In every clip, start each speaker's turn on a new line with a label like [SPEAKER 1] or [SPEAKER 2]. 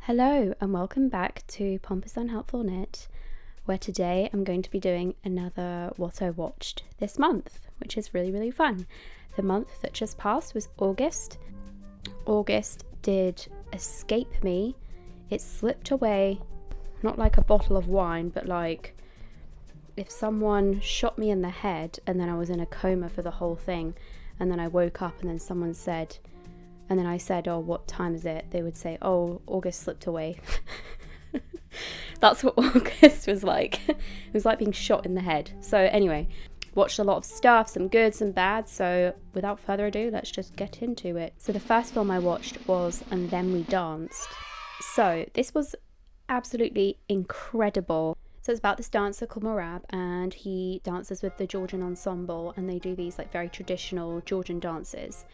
[SPEAKER 1] Hello and welcome back to Pompous Unhelpful Knit, where today I'm going to be doing another what I watched this month, which is really fun. The month that just passed was August. August did escape me. It slipped away, not like a bottle of wine, but like if someone shot me in the head and then I was in a coma for the whole thing, and then I woke up and then someone said, and then I said, oh, what time is it? They would say, oh, August slipped away. That's what August was like. It was like being shot in the head. So anyway, watched a lot of stuff, some good, some bad. So without further ado, let's just get into it. So the first film I watched was And Then We Danced. So this was absolutely incredible. So it's about this dancer called Morab, and he dances with the Georgian ensemble, and they do these like very traditional Georgian dances.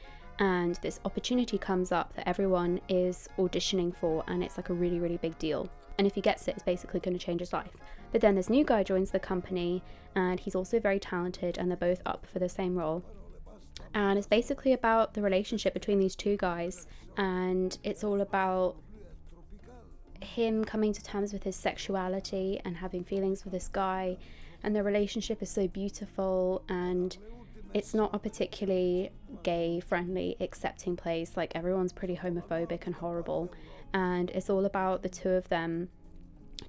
[SPEAKER 1] And this opportunity comes up that everyone is auditioning for, and it's like a really big deal. And if he gets it, it's basically going to change his life. But then this new guy joins the company, and he's also very talented, and they're both up for the same role. And it's basically about the relationship between these two guys, and it's all about him coming to terms with his sexuality and having feelings for this guy. And the relationship is so beautiful, and it's not a particularly gay friendly accepting place. Like, everyone's pretty homophobic and horrible, and it's all about the two of them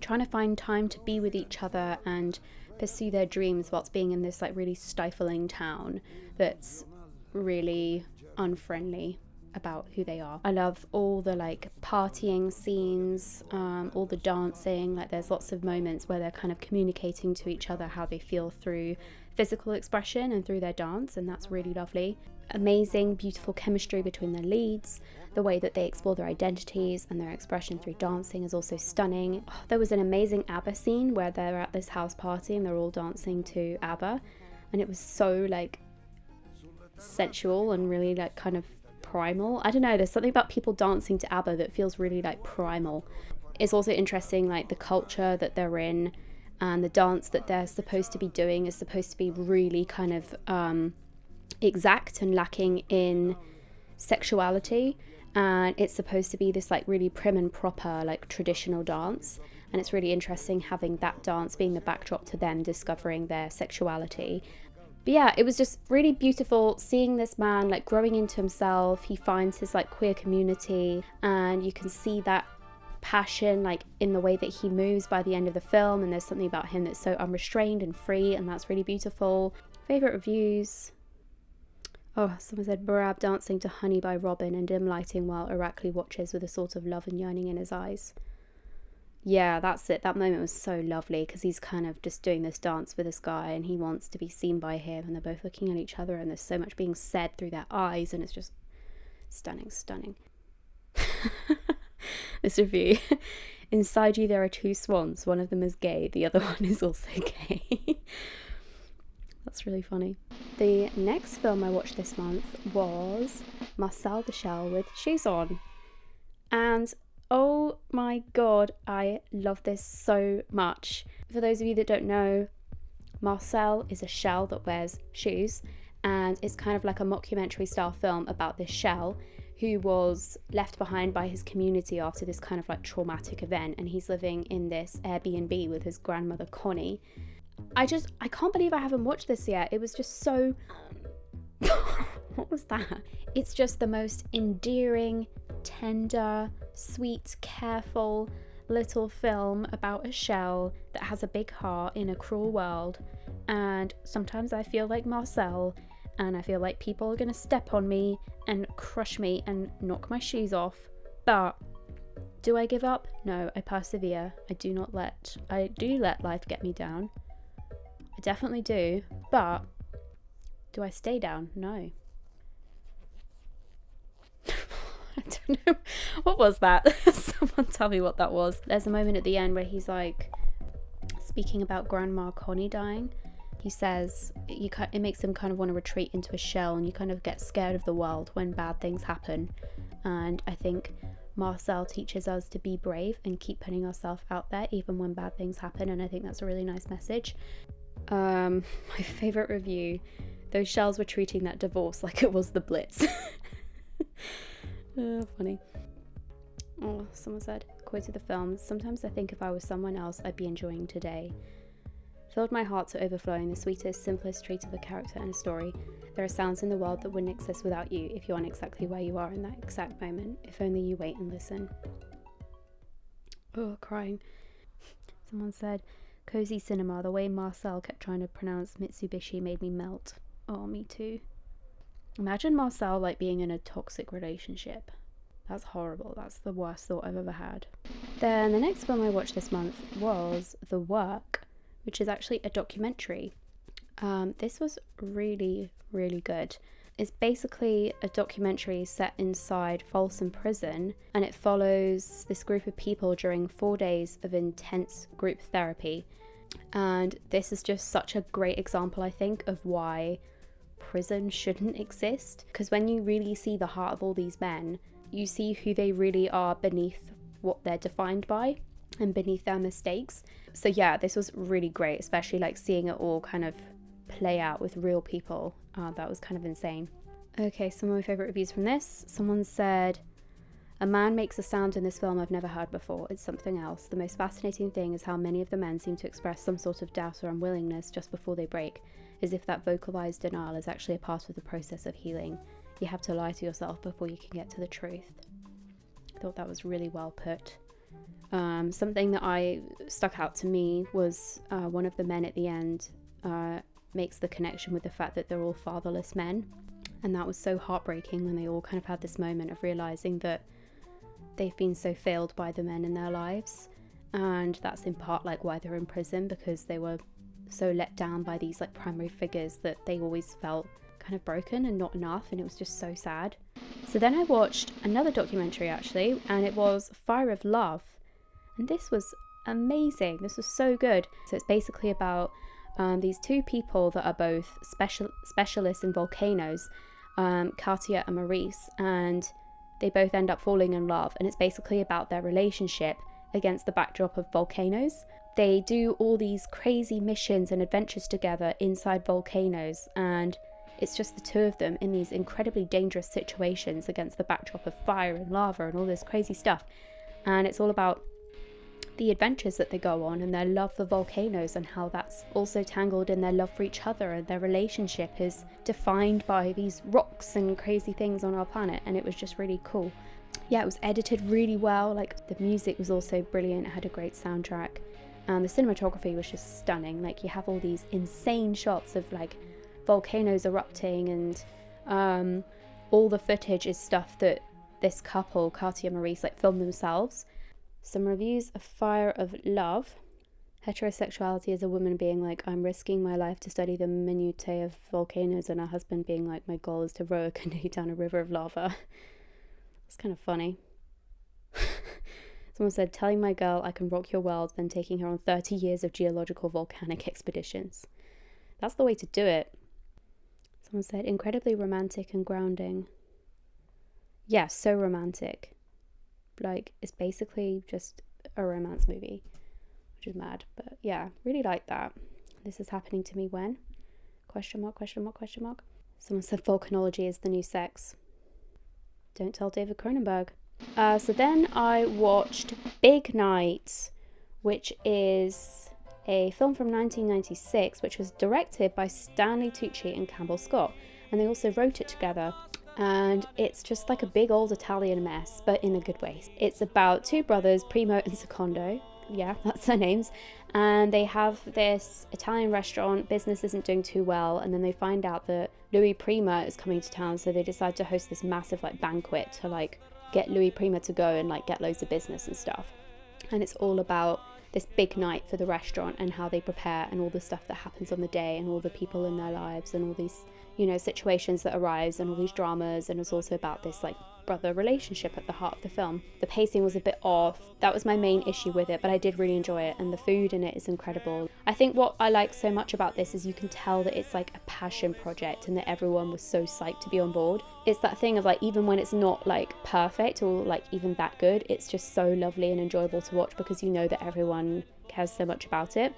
[SPEAKER 1] trying to find time to be with each other and pursue their dreams whilst being in this like really stifling town that's really unfriendly about who they are. I love all the like partying scenes, all the dancing. Like, there's lots of moments where they're kind of communicating to each other how they feel through physical expression and through their dance, and that's really lovely. Amazing, beautiful chemistry between the leads. The way that they explore their identities and their expression through dancing is also stunning. Oh, there was an amazing ABBA scene where they're at this house party and they're all dancing to ABBA, and it was so like sensual and really like kind of primal. I don't know, there's something about people dancing to ABBA that feels really like primal. It's also interesting, like the culture that they're in, and the dance that they're supposed to be doing is supposed to be really kind of exact and lacking in sexuality, and it's supposed to be this like really prim and proper like traditional dance. And it's really interesting having that dance being the backdrop to them discovering their sexuality. But yeah, it was just really beautiful seeing this man like growing into himself. He finds his like queer community, and you can see that passion like in the way that he moves by the end of the film, and there's something about him that's so unrestrained and free, and that's really beautiful. Favorite reviews. Oh, someone said Morab dancing to Honey by Robin and dim lighting while Irakli watches with a sort of love and yearning in his eyes. Yeah, that's it. That moment was so lovely because he's kind of just doing this dance with this guy, and he wants to be seen by him, and they're both looking at each other, and there's so much being said through their eyes, and it's just stunning. This review. Inside you there are two swans. One of them is gay. The other one is also gay. That's really funny. The next film I watched this month was Marcel the Shell with Shoes On. And oh my god, I love this so much. For those of you that don't know, Marcel is a shell that wears shoes, and it's kind of like a mockumentary style film about this shell who was left behind by his community after this kind of like traumatic event, and he's living in this Airbnb with his grandmother Connie. I can't believe I haven't watched this yet. It was just so what was that? It's just the most endearing, tender, sweet, careful little film about a shell that has a big heart in a cruel world. And sometimes I feel like Marcel, and I feel like people are going to step on me and crush me and knock my shoes off. But do I give up? No, I persevere. I do let life get me down. I definitely do. But do I stay down? No. I don't know. What was that? Someone tell me what that was. There's a moment at the end where he's like speaking about Grandma Connie dying. He says it makes him kind of want to retreat into a shell, and you kind of get scared of the world when bad things happen. And I think Marcel teaches us to be brave and keep putting ourselves out there even when bad things happen, and I think that's a really nice message. My favourite review, those shells were treating that divorce like it was the Blitz. Funny. Oh, someone said, quoted the film, "Sometimes I think if I was someone else, I'd be enjoying today. Filled my heart to overflowing, the sweetest, simplest treat of a character and a story. There are sounds in the world that wouldn't exist without you if you aren't exactly where you are in that exact moment. If only you wait and listen." Oh, crying. Someone said, "Cozy cinema, the way Marcel kept trying to pronounce Mitsubishi made me melt." Oh, me too. Imagine Marcel like being in a toxic relationship. That's horrible. That's the worst thought I've ever had. Then the next film I watched this month was The Work, which is actually a documentary. This was really, really good. It's basically a documentary set inside Folsom Prison, and it follows this group of people during 4 days of intense group therapy. And this is just such a great example, I think, of why prison shouldn't exist. Because when you really see the heart of all these men, you see who they really are beneath what they're defined by and beneath their mistakes. So yeah, this was really great, especially like seeing it all kind of play out with real people. That was kind of insane. Okay, some of my favourite reviews from this. Someone said, "A man makes a sound in this film I've never heard before. It's something else. The most fascinating thing is how many of the men seem to express some sort of doubt or unwillingness just before they break, as if that vocalised denial is actually a part of the process of healing. You have to lie to yourself before you can get to the truth." I thought that was really well put. Something that stuck out to me was one of the men at the end makes the connection with the fact that they're all fatherless men. And that was so heartbreaking when they all kind of had this moment of realising that they've been so failed by the men in their lives. And that's in part like why they're in prison, because they were so let down by these like primary figures that they always felt kind of broken and not enough, and it was just so sad. So then I watched another documentary actually, and it was Fire of Love, and this was amazing. This was so good. So it's basically about these two people that are both specialists in volcanoes, Katia and Maurice, and they both end up falling in love, and it's basically about their relationship against the backdrop of volcanoes. They do all these crazy missions and adventures together inside volcanoes, and it's just the two of them in these incredibly dangerous situations against the backdrop of fire and lava and all this crazy stuff. And it's all about the adventures that they go on and their love for volcanoes, and how that's also tangled in their love for each other, and their relationship is defined by these rocks and crazy things on our planet. And it was just really cool. Yeah, it was edited really well. Like, the music was also brilliant. It had a great soundtrack, and the cinematography was just stunning. Like, you have all these insane shots of like volcanoes erupting, and all the footage is stuff that this couple, Katia and Maurice, like filmed themselves. Some reviews of Fire of Love. Heterosexuality is a woman being like, "I'm risking my life to study the minutiae of volcanoes," and her husband being like, "My goal is to row a canoe down a river of lava." It's kind of funny. Someone said, "Telling my girl I can rock your world, then taking her on 30 years of geological volcanic expeditions." That's the way to do it. Someone said, "Incredibly romantic and grounding." Yeah, so romantic. Like, it's basically just a romance movie, which is mad, but yeah, really like that. This is happening to me when? Question mark, question mark, question mark. Someone said volcanology is the new sex. Don't tell David Cronenberg. So then I watched Big Night, which is a film from 1996, which was directed by Stanley Tucci and Campbell Scott, and they also wrote it together. And it's just like a big old Italian mess, but in a good way. It's about two brothers, Primo and Secondo. Yeah, that's their names. And they have this Italian restaurant. Business isn't doing too well, and then they find out that Louis Prima is coming to town, so they decide to host this massive like banquet to like get Louis Prima to go and like get loads of business and stuff. And it's all about this big night for the restaurant and how they prepare, and all the stuff that happens on the day, and all the people in their lives, and all these, you know, situations that arise, and all these dramas. And it's also about this like brother relationship at the heart of the film. The pacing was a bit off. That was my main issue with it, but I did really enjoy it, and the food in it is incredible. I think what I like so much about this is you can tell that it's like a passion project, and that everyone was so psyched to be on board. It's that thing of like, even when it's not like perfect or like even that good, it's just so lovely and enjoyable to watch, because you know that everyone cares so much about it.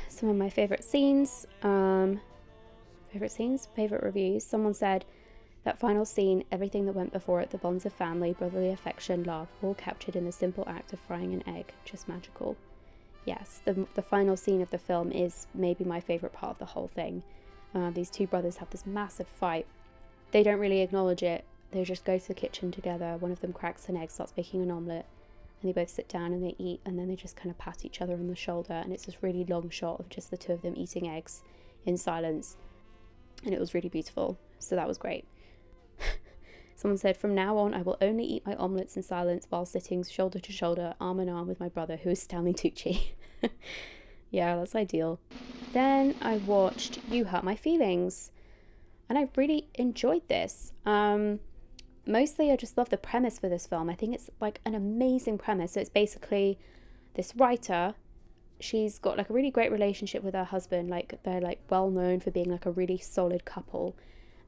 [SPEAKER 1] Some of my favourite scenes, favorite reviews. Someone said, That final scene, everything that went before it, the bonds of family, brotherly affection, love, all captured in the simple act of frying an egg. Just magical. Yes, the final scene of the film is maybe my favourite part of the whole thing. These two brothers have this massive fight. They don't really acknowledge it. They just go to the kitchen together. One of them cracks an egg, starts making an omelette, and they both sit down and they eat, and then they just kind of pat each other on the shoulder, and it's this really long shot of just the two of them eating eggs in silence, and it was really beautiful. So that was great. Someone said, from now on, I will only eat my omelettes in silence while sitting shoulder to shoulder, arm in arm with my brother, who is Stanley Tucci. Yeah, that's ideal. Then I watched You Hurt My Feelings, and I really enjoyed this. Mostly I just love the premise for this film. I think it's like an amazing premise. So it's basically this writer, she's got like a really great relationship with her husband. Like they're like well known for being like a really solid couple.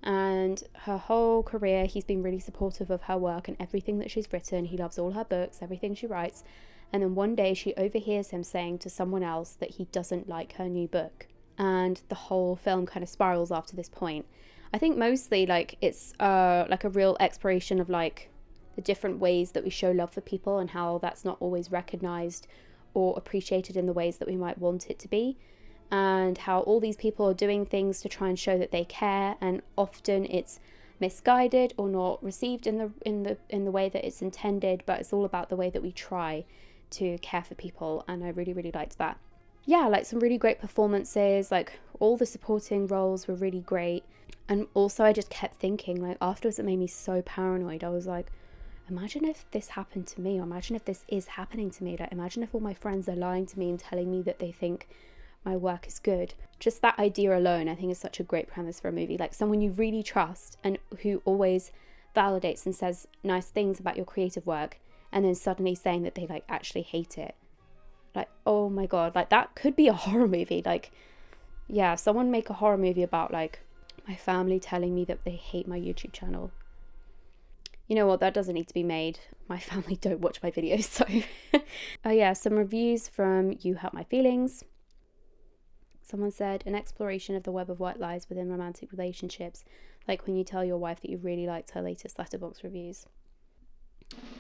[SPEAKER 1] And her whole career, he's been really supportive of her work and everything that she's written. He loves all her books, everything she writes. And then one day she overhears him saying to someone else that he doesn't like her new book. And the whole film kind of spirals after this point. I think mostly like it's like a real exploration of like the different ways that we show love for people and how that's not always recognized or appreciated in the ways that we might want it to be. And how all these people are doing things to try and show that they care, and often it's misguided or not received in the way that it's intended, but it's all about the way that we try to care for people, and I really, really liked that. Yeah, like some really great performances, like all the supporting roles were really great. And also I just kept thinking, like afterwards it made me so paranoid. I was like, imagine if this happened to me, or imagine if this is happening to me. Like imagine if all my friends are lying to me and telling me that they think my work is good. Just that idea alone I think is such a great premise for a movie. Like someone you really trust and who always validates and says nice things about your creative work, and then suddenly saying that they like actually hate it. Like, oh my god, like that could be a horror movie. Like, yeah, someone make a horror movie about like my family telling me that they hate my YouTube channel. You know what, that doesn't need to be made. My family don't watch my videos, so. Oh yeah, some reviews from You Hurt My Feelings. Someone said, an exploration of the web of white lies within romantic relationships, like when you tell your wife that you really liked her latest Letterboxd reviews.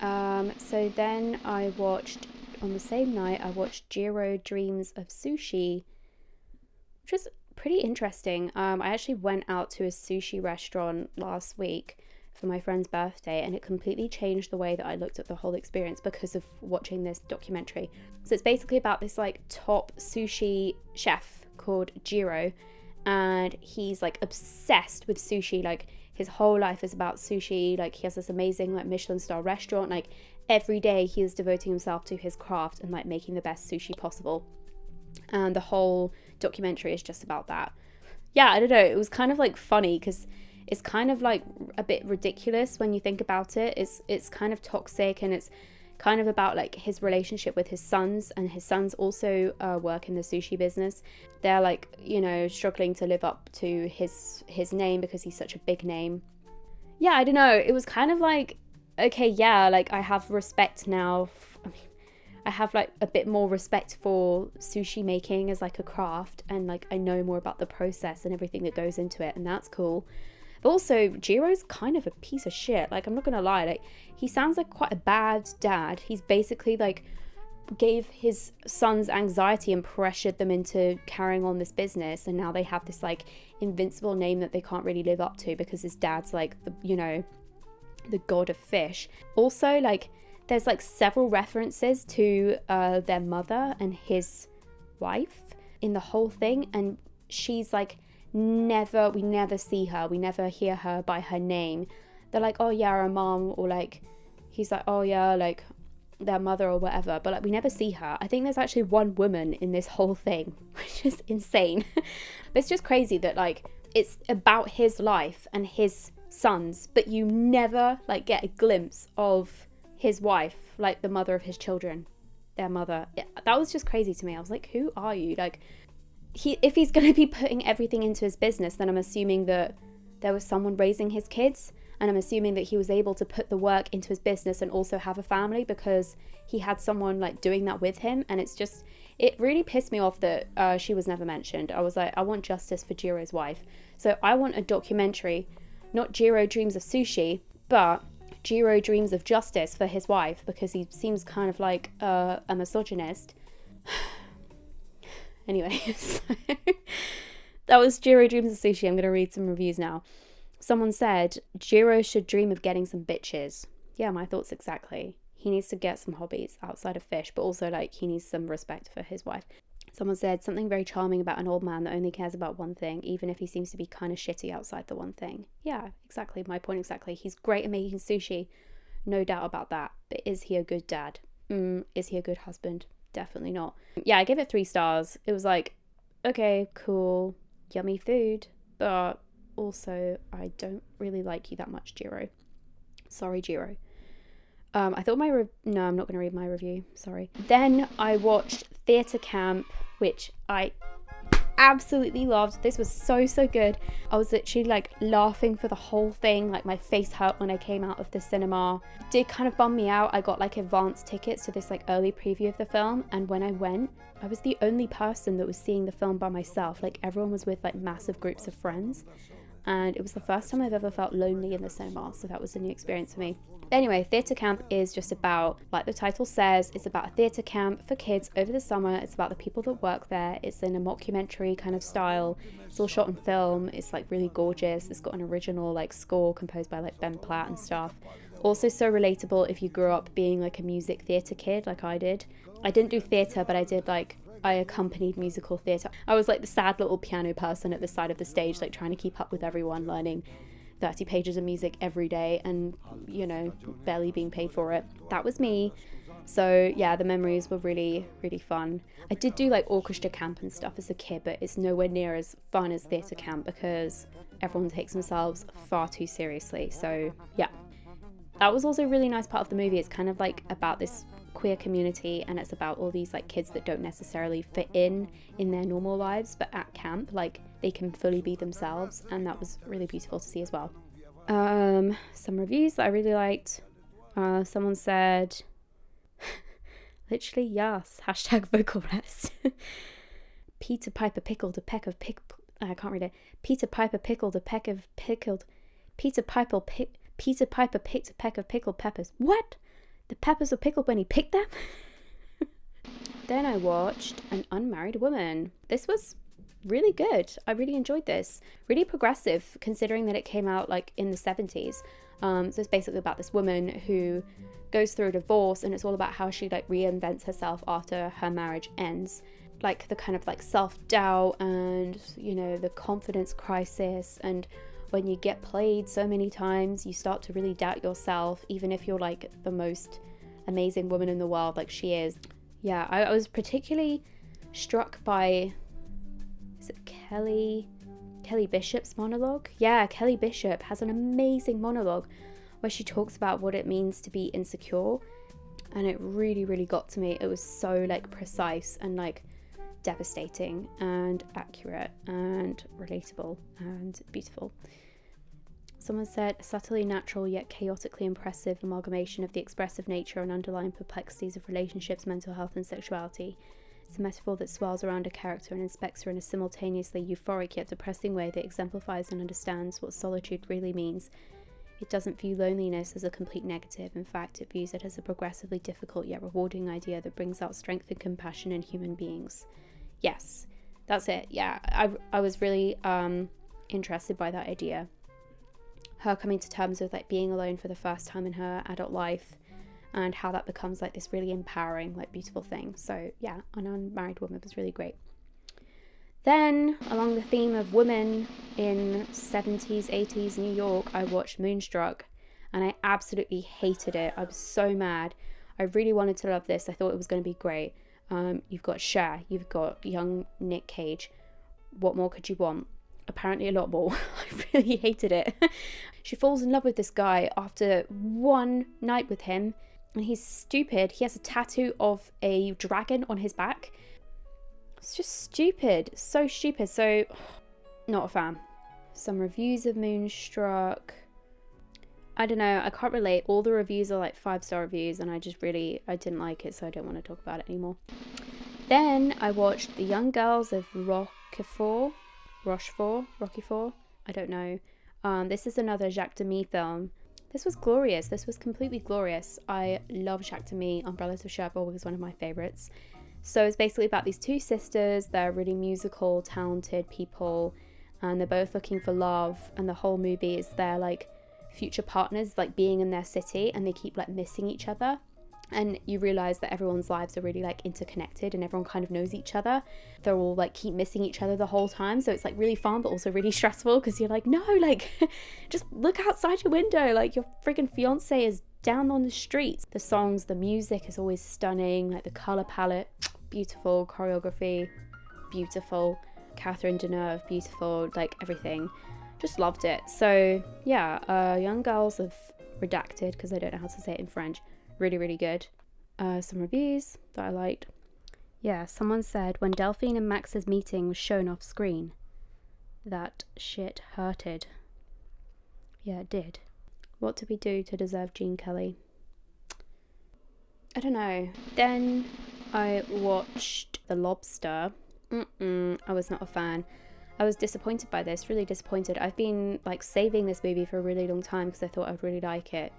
[SPEAKER 1] So then I watched, on the same night, I watched Jiro Dreams of Sushi, which was pretty interesting. I actually went out to a sushi restaurant last week for my friend's birthday, and it completely changed the way that I looked at the whole experience because of watching this documentary. So it's basically about this like top sushi chef called Jiro, and he's like obsessed with sushi. Like his whole life is about sushi. Like he has this amazing like Michelin star restaurant. Like every day he is devoting himself to his craft and like making the best sushi possible, and the whole documentary is just about that. Yeah, I don't know, it was kind of like funny because it's kind of like a bit ridiculous when you think about it. It's kind of toxic, and it's kind of about like his relationship with his sons, and his sons also work in the sushi business. They're like, you know, struggling to live up to his name because he's such a big name. Yeah, I don't know, it was kind of like, okay, yeah, like I have respect now. I have like a bit more respect for sushi making as like a craft, and like I know more about the process and everything that goes into it, and that's cool. But also, Jiro's kind of a piece of shit. Like, I'm not gonna lie, like he sounds like quite a bad dad. He's basically like gave his sons anxiety and pressured them into carrying on this business, and now they have this like invincible name that they can't really live up to because his dad's like the, you know, the god of fish. Also, like there's like several references to their mother and his wife in the whole thing, and she's like we never see her, we never hear her by her name. They're like, oh yeah, our mom, or like he's like, oh yeah, like their mother or whatever, but like we never see her. I think there's actually one woman in this whole thing, which is insane. But it's just crazy that like it's about his life and his sons, but you never like get a glimpse of his wife, like the mother of his children, their mother. Yeah, that was just crazy to me. I was like, who are you? Like if he's going to be putting everything into his business, then I'm assuming that there was someone raising his kids, and I'm assuming that he was able to put the work into his business and also have a family because he had someone like doing that with him. And it's just, it really pissed me off that she was never mentioned. I was like, I want justice for Jiro's wife. So I want a documentary Not Jiro dreams of sushi, but Jiro dreams of justice for his wife, because he seems kind of like a misogynist. Anyway, so that was Jiro dreams of sushi. I'm going to read some reviews now. Someone said, Jiro should dream of getting some bitches. Yeah, my thoughts exactly. He needs to get some hobbies outside of fish, but also like he needs some respect for his wife. Someone said, something very charming about an old man that only cares about one thing, even if he seems to be kind of shitty outside the one thing. Yeah, exactly. My point exactly. He's great at making sushi. No doubt about that. But is he a good dad? Is he a good husband? Definitely not. Yeah, I gave it 3 stars. It was like, okay, cool, yummy food, but also I don't really like you that much, Jiro. Sorry, Jiro. I thought no, I'm not going to read my review. Sorry. Then I watched Theatre Camp, which I absolutely loved. This was so good. I was literally like laughing for the whole thing. Like my face hurt when I came out of the cinema. It did kind of bum me out. I got like advance tickets to this like early preview of the film, and when I went, I was the only person that was seeing the film by myself. Like everyone was with like massive groups of friends, and it was the first time I've ever felt lonely in the cinema, so that was a new experience for me. Anyway, Theatre Camp is just about, like the title says, it's about a theatre camp for kids over the summer. It's about the people that work there. It's in a mockumentary kind of style. It's all shot in film. It's like really gorgeous. It's got an original like score composed by like Ben Platt and stuff. Also so relatable if you grew up being like a music theatre kid like I did. I didn't do theatre, but I accompanied musical theatre. I was like the sad little piano person at the side of the stage, like trying to keep up with everyone, learning 30 pages of music every day and, you know, barely being paid for it. That was me. So yeah, the memories were really fun. I did do like orchestra camp and stuff as a kid, but it's nowhere near as fun as theatre camp because everyone takes themselves far too seriously. So yeah, that was also a really nice part of the movie. It's kind of like about this queer community, and it's about all these like kids that don't necessarily fit in their normal lives, but at camp like they can fully be themselves, and that was really beautiful to see as well. Some reviews that I really liked. Someone said literally yes, hashtag vocal rest. Peter Piper pickled a peck of I can't read it. Peter Piper pickled a peck of pickled Peter Piper picked a peck of pickled peppers. What? The peppers were pickled when he picked them? Then I watched An Unmarried Woman. This was really good. I really enjoyed this. Really progressive, considering that it came out like in the 70s. So it's basically about this woman who goes through a divorce, and it's all about how she like reinvents herself after her marriage ends. Like the kind of like self-doubt and, you know, the confidence crisis, and when you get played so many times, you start to really doubt yourself, even if you're like the most amazing woman in the world like she is. Yeah, I was particularly struck by, is it Kelly Bishop's monologue? Yeah, Kelly Bishop has an amazing monologue where she talks about what it means to be insecure, and it really got to me. It was so like precise and like devastating and accurate and relatable and beautiful. Someone said, a subtly natural yet chaotically impressive amalgamation of the expressive nature and underlying perplexities of relationships, mental health and sexuality. It's a metaphor that swirls around a character and inspects her in a simultaneously euphoric yet depressing way that exemplifies and understands what solitude really means. It doesn't view loneliness as a complete negative. In fact, it views it as a progressively difficult yet rewarding idea that brings out strength and compassion in human beings. Yes, that's it. Yeah, I was really interested by that idea. Her coming to terms with like being alone for the first time in her adult life, and how that becomes like this really empowering, like beautiful thing. So yeah, An Unmarried Woman was really great. Then, along the theme of women in 70s, 80s New York, I watched Moonstruck, and I absolutely hated it. I was so mad. I really wanted to love this. I thought it was going to be great. You've got Cher, you've got young Nick Cage. What more could you want? Apparently a lot more. I really hated it. She falls in love with this guy after one night with him, and he's stupid. He has a tattoo of a dragon on his back. It's just stupid. So stupid. So, not a fan. Some reviews of Moonstruck. I don't know. I can't relate. All the reviews are like 5-star reviews, and I didn't like it, so I don't want to talk about it anymore. Then I watched The Young Girls of Rochefort. I don't know. This is another Jacques Demy film. This was glorious. This was completely glorious. I love Jacques Demy. Umbrellas of Cherbourg was one of my favorites. So it's basically about these two sisters. They're really musical, talented people, and they're both looking for love. And the whole movie is their like future partners like being in their city, and they keep like missing each other. And you realize that everyone's lives are really like interconnected and everyone kind of knows each other. They're all like keep missing each other the whole time. So it's like really fun, but also really stressful because you're like, no, like just look outside your window. Like your freaking fiance is down on the streets. The songs, the music is always stunning. Like the color palette, beautiful. Choreography, beautiful. Catherine Deneuve, beautiful. Like everything. Just loved it. So yeah, Young Girls of Redacted, because I don't know how to say it in French. Really, really good. Some reviews that I liked. Yeah, someone said when Delphine and Max's meeting was shown off screen, that shit hurted. Yeah, it did. What did we do to deserve Gene Kelly? I don't know. Then I watched The Lobster. I was not a fan. I was disappointed by this, really disappointed. I've been like saving this movie for a really long time because I thought I'd really like it.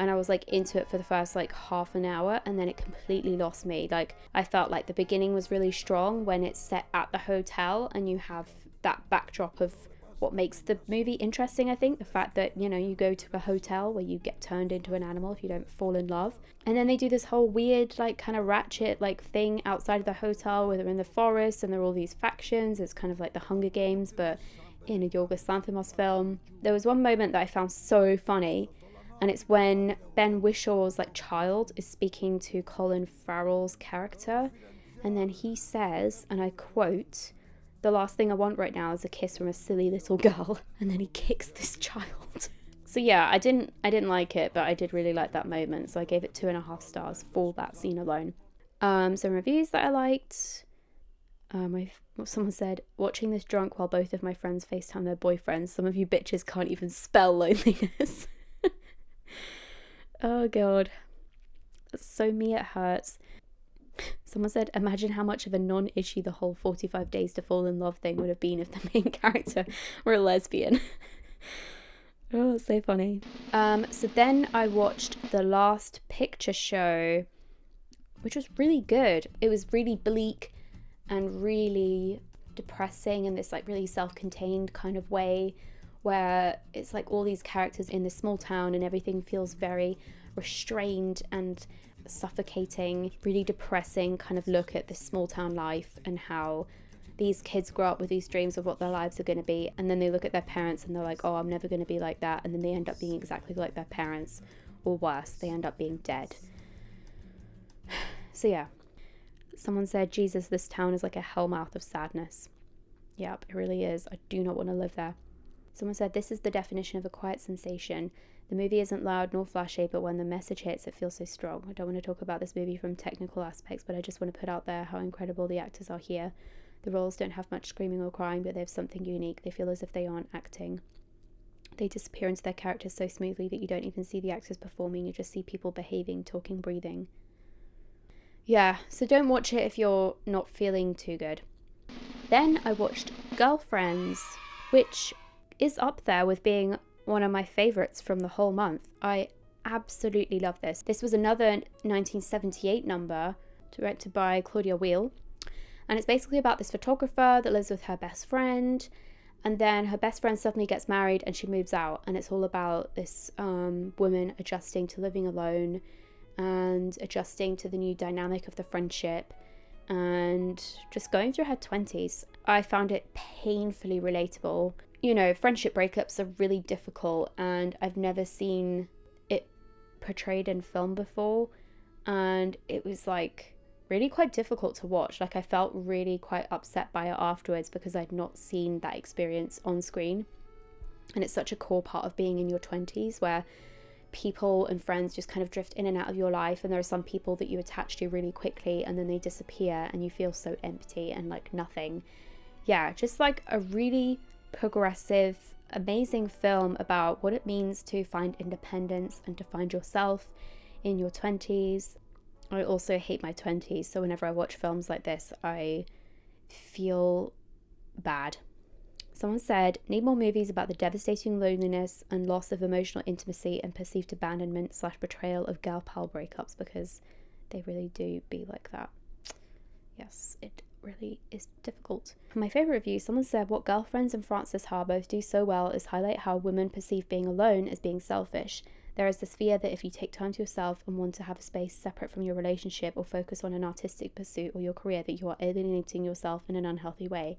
[SPEAKER 1] And I was like into it for the first like half an hour, and then it completely lost me. Like I felt like the beginning was really strong when it's set at the hotel and you have that backdrop of what makes the movie interesting. I think the fact that, you know, you go to a hotel where you get turned into an animal if you don't fall in love, and then they do this whole weird like kind of ratchet like thing outside of the hotel where they're in the forest and there are all these factions. It's kind of like the Hunger Games but in a Yorgos Lanthimos film. There was one moment that I found so funny, and it's when Ben Wishaw's like child is speaking to Colin Farrell's character, and then he says, and I quote, "The last thing I want right now is a kiss from a silly little girl," and then he kicks this child. So yeah, I didn't like it, but I did really like that moment, so I gave it 2.5 stars for that scene alone. Some reviews that I liked. Someone said, watching this drunk while both of my friends FaceTime their boyfriends. Some of you bitches can't even spell loneliness. Oh god, that's so me, it hurts. Someone said, imagine how much of a non-issue the whole 45 days to fall in love thing would have been if the main character were a lesbian. Oh, it's so funny. So then I watched The Last Picture Show, which was really good. It was really bleak and really depressing in this like really self-contained kind of way, where it's like all these characters in this small town and everything feels very restrained and suffocating. Really depressing kind of look at this small town life and how these kids grow up with these dreams of what their lives are going to be, and then they look at their parents and they're like, oh, I'm never going to be like that, and then they end up being exactly like their parents, or worse, they end up being dead. So yeah, someone said, Jesus, this town is like a hellmouth of sadness. Yep, it really is. I do not want to live there. Someone said, this is the definition of a quiet sensation. The movie isn't loud nor flashy, but when the message hits, it feels so strong. I don't want to talk about this movie from technical aspects, but I just want to put out there how incredible the actors are here. The roles don't have much screaming or crying, but they have something unique. They feel as if they aren't acting. They disappear into their characters so smoothly that you don't even see the actors performing. You just see people behaving, talking, breathing. Yeah, so don't watch it if you're not feeling too good. Then I watched Girlfriends, which is up there with being one of my favorites from the whole month. I absolutely love this. This was another 1978 number directed by Claudia Weil, and it's basically about this photographer that lives with her best friend, and then her best friend suddenly gets married and she moves out, and it's all about this woman adjusting to living alone and adjusting to the new dynamic of the friendship and just going through her 20s. I found it painfully relatable. You know, friendship breakups are really difficult, and I've never seen it portrayed in film before, and it was like really quite difficult to watch. Like I felt really quite upset by it afterwards because I'd not seen that experience on screen, and it's such a core part of being in your 20s where people and friends just kind of drift in and out of your life, and there are some people that you attach to really quickly and then they disappear and you feel so empty and like nothing. Yeah, just like a really progressive, amazing film about what it means to find independence and to find yourself in your 20s. I also hate my 20s, so whenever I watch films like this, I feel bad. Someone said, need more movies about the devastating loneliness and loss of emotional intimacy and perceived abandonment / betrayal of gal pal breakups, because they really do be like that. Yes, it really is difficult. My favourite review, someone said, what Girlfriends and Frances Ha both do so well is highlight how women perceive being alone as being selfish. There is this fear that if you take time to yourself and want to have a space separate from your relationship or focus on an artistic pursuit or your career, that you are alienating yourself in an unhealthy way.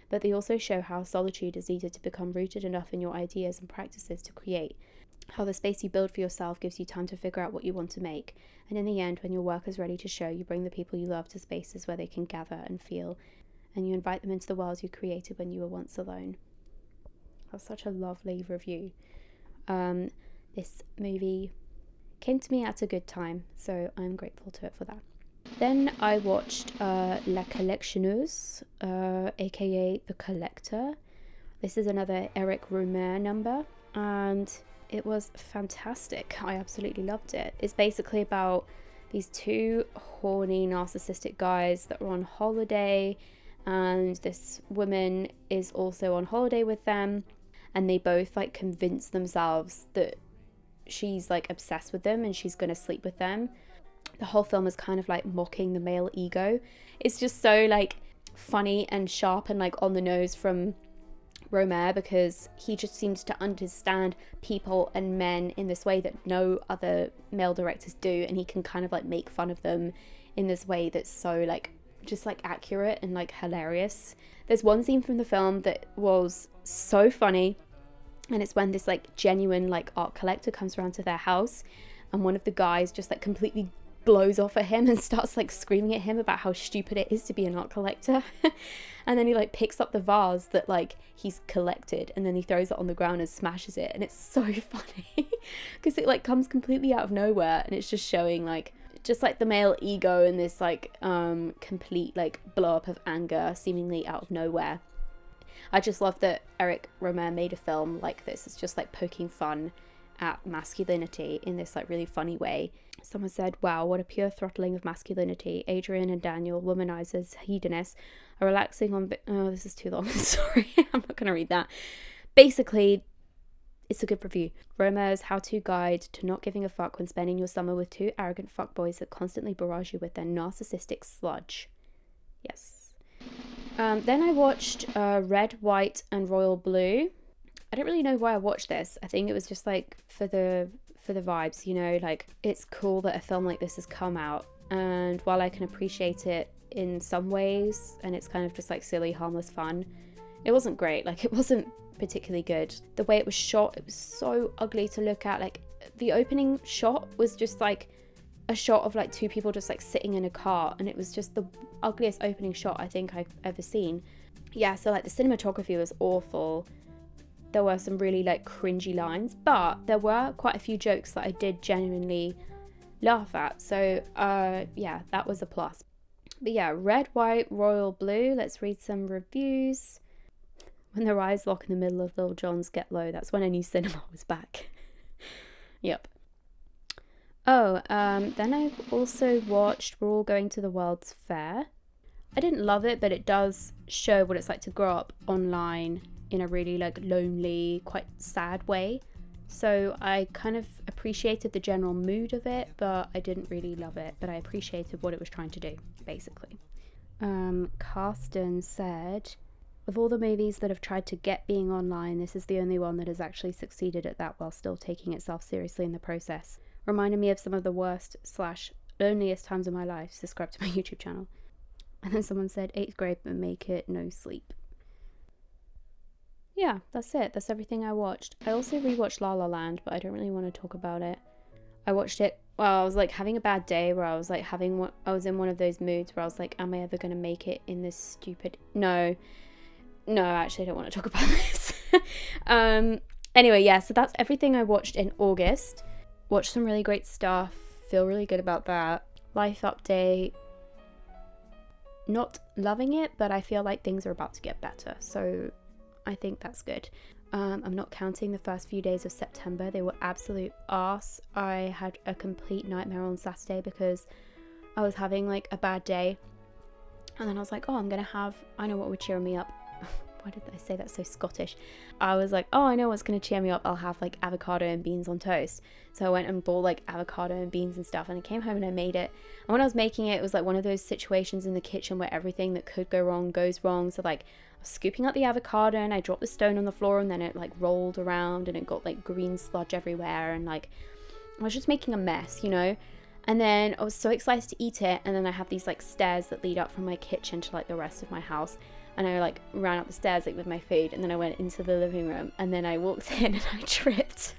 [SPEAKER 1] But they also show how solitude is needed to become rooted enough in your ideas and practices to create. How the space you build for yourself gives you time to figure out what you want to make. And in the end, when your work is ready to show, you bring the people you love to spaces where they can gather and feel. And you invite them into the world you created when you were once alone. That's such a lovely review. This movie came to me at a good time, so I'm grateful to it for that. Then I watched La Collectionneuse, aka The Collector. This is another Eric Romer number, and it was fantastic. I absolutely loved it. It's basically about these two horny, narcissistic guys that are on holiday, and this woman is also on holiday with them, and they both like convince themselves that she's like obsessed with them and she's gonna sleep with them. The whole film is kind of like mocking the male ego. It's just so like funny and sharp and like on the nose from Romer, because he just seems to understand people and men in this way that no other male directors do, and he can kind of like make fun of them in this way that's so like just like accurate and like hilarious. There's one scene from the film that was so funny, and it's when this like genuine like art collector comes around to their house, and one of the guys just like completely blows off at him and starts like screaming at him about how stupid it is to be an art collector. And then he like picks up the vase that like he's collected, and then he throws it on the ground and smashes it, and it's so funny because it like comes completely out of nowhere, and it's just showing like just like the male ego and this like complete like blow up of anger seemingly out of nowhere. I just love that Eric Romer made a film like this. It's just like poking fun at masculinity in this like really funny way. Someone said, wow, what a pure throttling of masculinity. Adrian and Daniel, womanizers, hedonists, are relaxing on... Oh, this is too long. Sorry, I'm not going to read that. Basically, it's a good review. Romer's how-to guide to not giving a fuck when spending your summer with two arrogant fuckboys that constantly barrage you with their narcissistic sludge. Yes. Then I watched Red, White and Royal Blue. I don't really know why I watched this. I think it was just like for the vibes, you know, like it's cool that a film like this has come out, and while I can appreciate it in some ways and it's kind of just like silly, harmless fun, it wasn't great. Like it wasn't particularly good. The way it was shot, it was so ugly to look at. Like the opening shot was just like a shot of like two people just like sitting in a car, and it was just the ugliest opening shot I think I've ever seen. Yeah, so like the cinematography was awful. There were some really like cringy lines, but there were quite a few jokes that I did genuinely laugh at. So yeah, that was a plus. But yeah, Red, White, Royal Blue. Let's read some reviews. When their eyes lock in the middle of Lil Jon's Get Low, that's when I knew cinema was back. Yep. Oh, then I also watched We're All Going to the World's Fair. I didn't love it, but it does show what it's like to grow up online in a really like lonely, quite sad way. So I kind of appreciated the general mood of it, but I didn't really love it, but I appreciated what it was trying to do, basically. Carsten said, of all the movies that have tried to get being online, this is the only one that has actually succeeded at that while still taking itself seriously in the process. Reminded me of some of the worst / loneliest times of my life. Subscribe to my YouTube channel. And then someone said 8th grade but make it no sleep. Yeah, that's it. That's everything I watched. I also rewatched La La Land, but I don't really want to talk about it. I watched it while I was like having a bad day, where I was like I was in one of those moods where I was like, am I ever going to make it in this stupid... No, actually I don't want to talk about this. Anyway, yeah, so that's everything I watched in August. Watched some really great stuff. Feel really good about that. Life update. Not loving it, but I feel like things are about to get better. So I think that's good. I'm not counting the first few days of September. They were absolute arse. I had a complete nightmare on Saturday because I was having like a bad day. And then I was like, oh, I know what would cheer me up. why did I say that so Scottish? I was like, oh, I know what's going to cheer me up. I'll have like avocado and beans on toast. So I went and bought like avocado and beans and stuff, and I came home and I made it. And when I was making it, it was like one of those situations in the kitchen where everything that could go wrong goes wrong. So like I was scooping out the avocado and I dropped the stone on the floor, and then it like rolled around and it got like green sludge everywhere, and like I was just making a mess, you know. And then I was so excited to eat it, and then I have these like stairs that lead up from my kitchen to like the rest of my house, and I like ran up the stairs like with my food, and then I went into the living room, and then I walked in and I tripped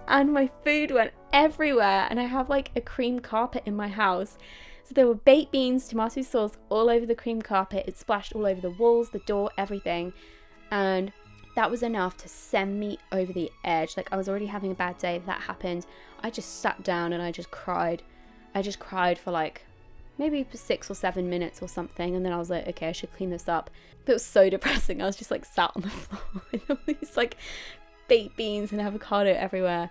[SPEAKER 1] and my food went everywhere, and I have like a cream carpet in my house, so there were baked beans, tomato sauce all over the cream carpet. It splashed all over the walls, the door, everything, and that was enough to send me over the edge. Like I was already having a bad day. That happened. I just sat down and I just cried. I just cried for like maybe 6 or 7 minutes or something, and then I was like, okay, I should clean this up. But it was so depressing. I was just like sat on the floor with all these like baked beans and avocado everywhere,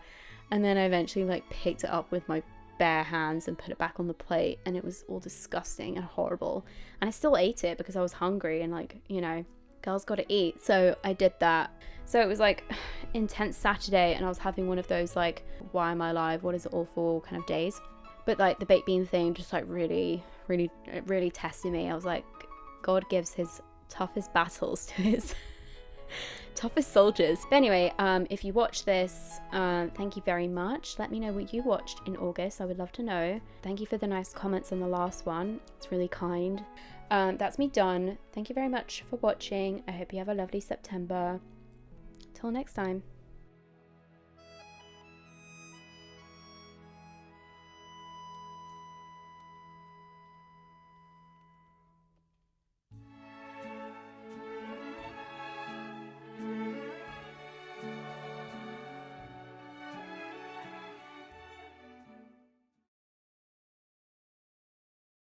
[SPEAKER 1] and then I eventually like picked it up with my bare hands and put it back on the plate, and it was all disgusting and horrible, and I still ate it because I was hungry, and like, you know, girls gotta eat. So I did that. So it was like intense Saturday, and I was having one of those like, why am I alive, what is it all for kind of days. But like the baked bean thing just like really tested me. I was like, God gives his toughest battles to his toughest soldiers. But anyway, if you watch this, thank you very much. Let me know what you watched in August. I would love to know. Thank you for the nice comments on the last one. It's really kind. That's me done. Thank you very much for watching. I hope you have a lovely September. Till next time.